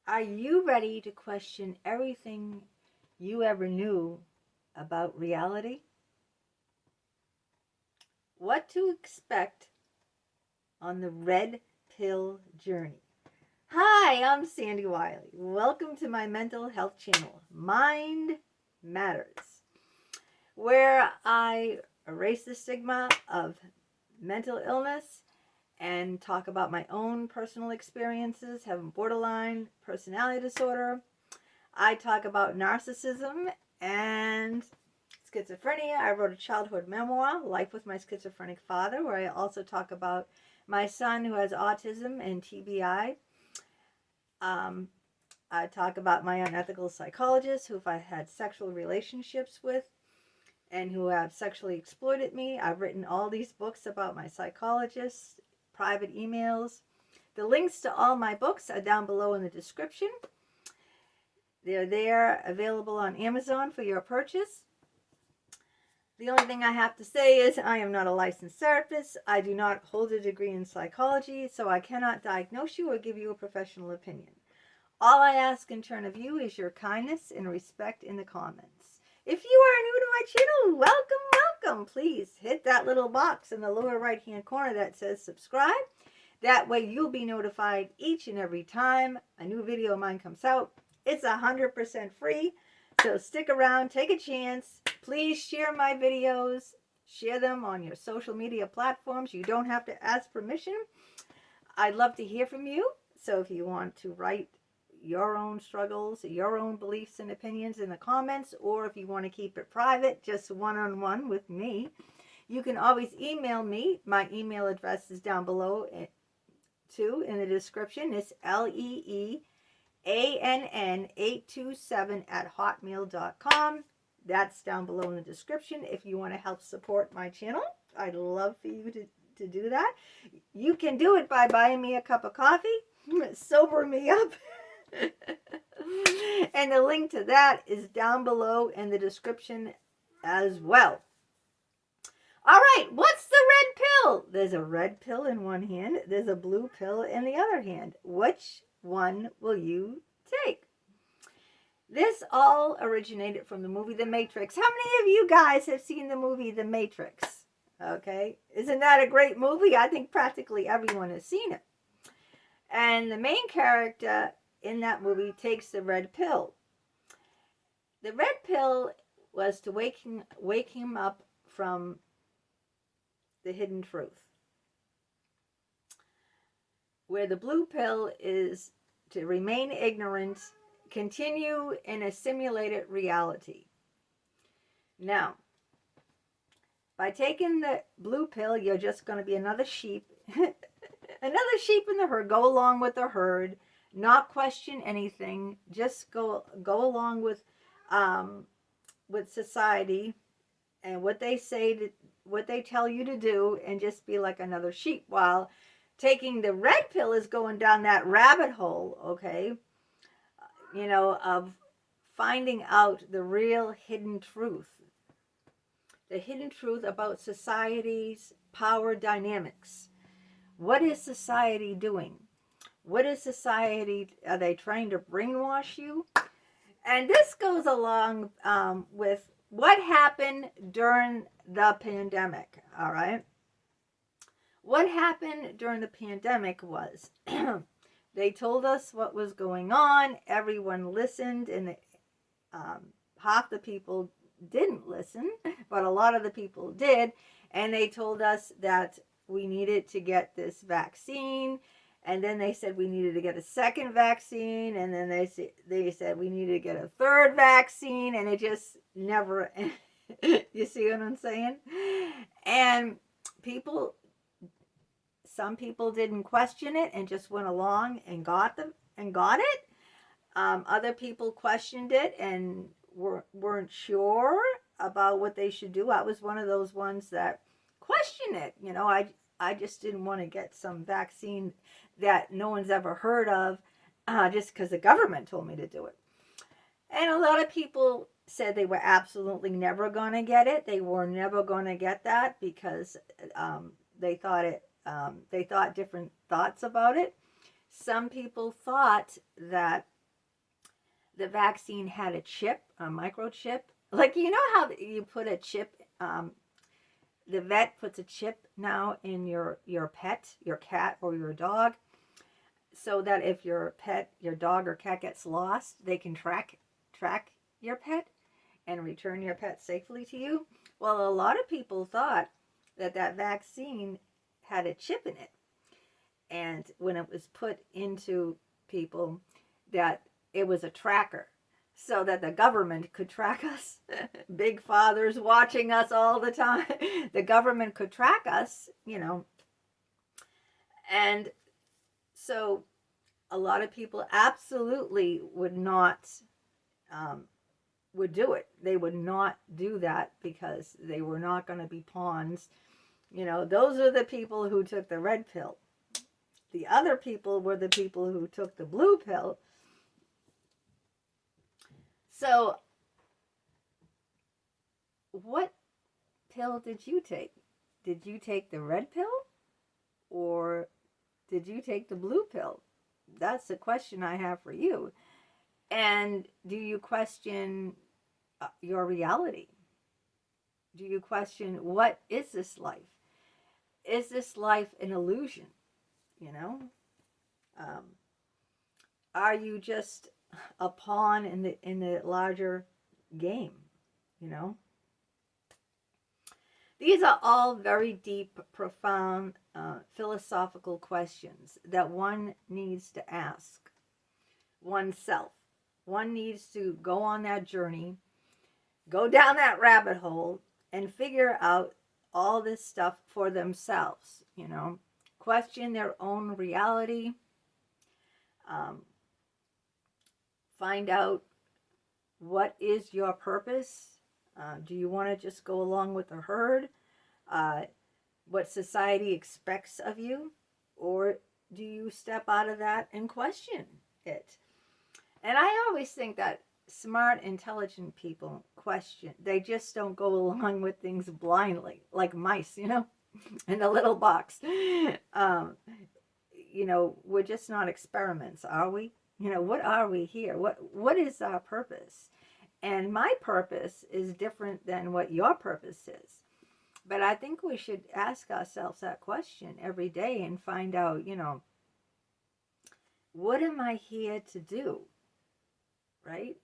Are you ready to question everything you ever knew about reality? What to expect on the red pill journey. Hi, I'm Sandra Wyllie. Welcome to my mental health channel, Mind Matters, where I erase the stigma of mental illness and talk about my own personal experiences, having borderline personality disorder. I talk about narcissism and schizophrenia. I wrote a childhood memoir, Life with My Schizophrenic Father, where I also talk about my son who has autism and TBI. I talk about my unethical psychologists who I've had sexual relationships with and who have sexually exploited me. I've written all these books about my psychologists, private emails. The links to all my books are down below in the description. They're there, available on Amazon for your purchase. The only thing I have to say is I am not a licensed therapist. I do not hold a degree in psychology, so I cannot diagnose you or give you a professional opinion. All I ask in turn of you is your kindness and respect in the comments. If you are new to my channel, welcome. Please hit that little box in the lower right-hand corner that says subscribe. That way you'll be notified each and every time a new video of mine comes out. It's 100% free, so stick around, take a chance. Please share my videos. Share them on your social media platforms. You don't have to ask permission. I'd love to hear from you. So if you want to write your own struggles, your own beliefs and opinions in the comments, or if you want to keep it private, just one-on-one with me, you can always email me. My email address is down below too in the description. It's LEEANN827@hotmail.com. That's down below in the description if you want to help support my channel. I'd love for you to do that. You can do it by buying me a cup of coffee. Sober me up. And the link to that is down below in the description as well. All right, what's the red pill? There's a red pill in one hand. There's a blue pill in the other hand. Which one will you take? This all originated from the movie The Matrix. How many of you guys have seen the movie The Matrix? Okay, isn't that a great movie? I think practically everyone has seen it. And the main character in that movie takes the red pill. The red pill was to wake him up from the hidden truth. Where the blue pill is to remain ignorant, continue in a simulated reality. Now, by taking the blue pill, you're just going to be another sheep. Another sheep in the herd. Go along with the herd. Not question anything. Just go along with society and what they say, what they tell you to do, and just be like another sheep. While taking the red pill is going down that rabbit hole, okay, of finding out the real hidden truth. The hidden truth about society's power dynamics. What is society doing? What is society? Are they trying to brainwash you? And this goes along with what happened during the pandemic, all right? What happened during the pandemic was they told us what was going on. Everyone listened, and half the people didn't listen, but a lot of the people did. And they told us that we needed to get this vaccine. And then they said we needed to get a second vaccine. And then they said we needed to get a third vaccine. And it just never, you see what I'm saying? And some people didn't question it and just went along and got it. Other people questioned it and weren't sure about what they should do. I was one of those ones that questioned it. I just didn't want to get some vaccine that no one's ever heard of just because the government told me to do it. And a lot of people said they were absolutely never going to get it. They were never going to get that because they thought different thoughts about it. Some people thought that the vaccine had a chip, a microchip. Like, you know how you put a chip, the vet puts a chip now in your pet, your cat or your dog, so that if your pet, your dog or cat gets lost, they can track your pet and return your pet safely to you. Well, a lot of people thought that that vaccine had a chip in it. And when it was put into people, that it was a tracker so that the government could track us. Big fathers watching us all the time. The government could track us, you know. And so a lot of people absolutely would not, would do it. They would not do that because they were not going to be pawns. You know, those are the people who took the red pill. The other people were the people who took the blue pill. So, what pill did you take? Did you take the red pill? Or did you take the blue pill? That's the question I have for you. And do you question your reality? Do you question, what is this life? Is this life an illusion? You know, are you just a pawn in the larger game? You know, these are all very deep, profound, philosophical questions that one needs to ask oneself. One needs to go on that journey, go down that rabbit hole, and figure out all this stuff for themselves. You know. Question their own reality, find out what is your purpose. Do you want to just go along with the herd, what society expects of you, or do you step out of that and question it? And I always think that smart, intelligent people question. They just don't go along with things blindly, like mice, you know. In a little box. You know, we're just not experiments, are we? You know, what are we here? What is our purpose? And my purpose is different than what your purpose is. But I think we should ask ourselves that question every day and find out, you know, what am I here to do? Right?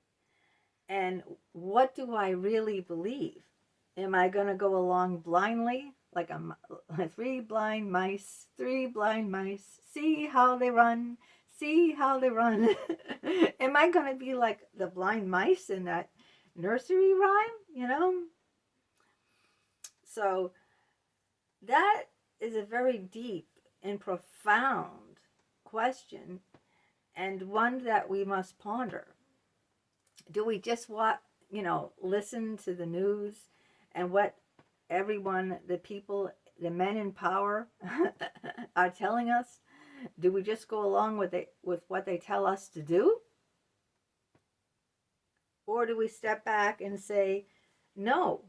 And what do I really believe? Am I going to go along blindly? Like three blind mice, see how they run, see how they run. Am I going to be like the blind mice in that nursery rhyme, you know? So that is a very deep and profound question, and one that we must ponder. Do we just listen to the news and what everyone, the people, the men in power are telling us? Do we just go along with what they tell us to do? Or do we step back and say, no,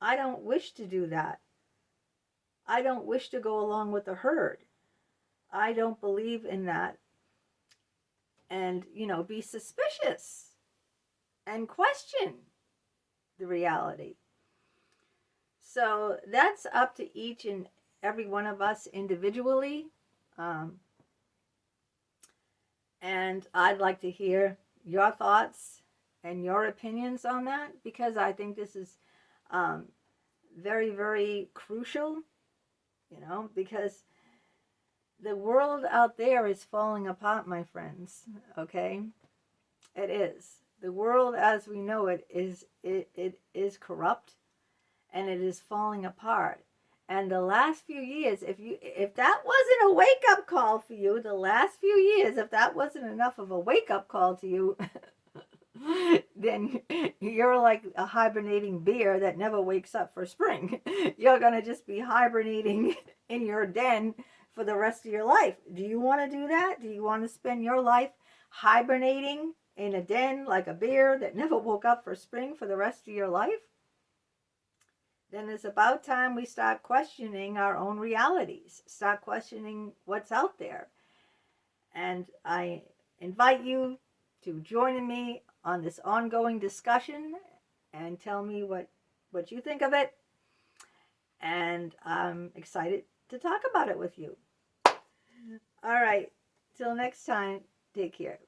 I don't wish to do that. I don't wish to go along with the herd. I don't believe in that. And, be suspicious and question the reality. So that's up to each and every one of us individually. And I'd like to hear your thoughts and your opinions on that, because I think this is very, very crucial, because the world out there is falling apart, my friends, okay? It is. The world as we know it is corrupt, and it is falling apart. And the last few years, if that wasn't a wake-up call for you, the last few years, if that wasn't enough of a wake-up call to you, then you're like a hibernating bear that never wakes up for spring. You're going to just be hibernating in your den for the rest of your life. Do you want to do that? Do you want to spend your life hibernating in a den like a bear that never woke up for spring for the rest of your life? Then it's about time we start questioning our own realities, start questioning what's out there. And I invite you to joining me on this ongoing discussion and tell me what you think of it. And I'm excited to talk about it with you. All right. Till next time, take care.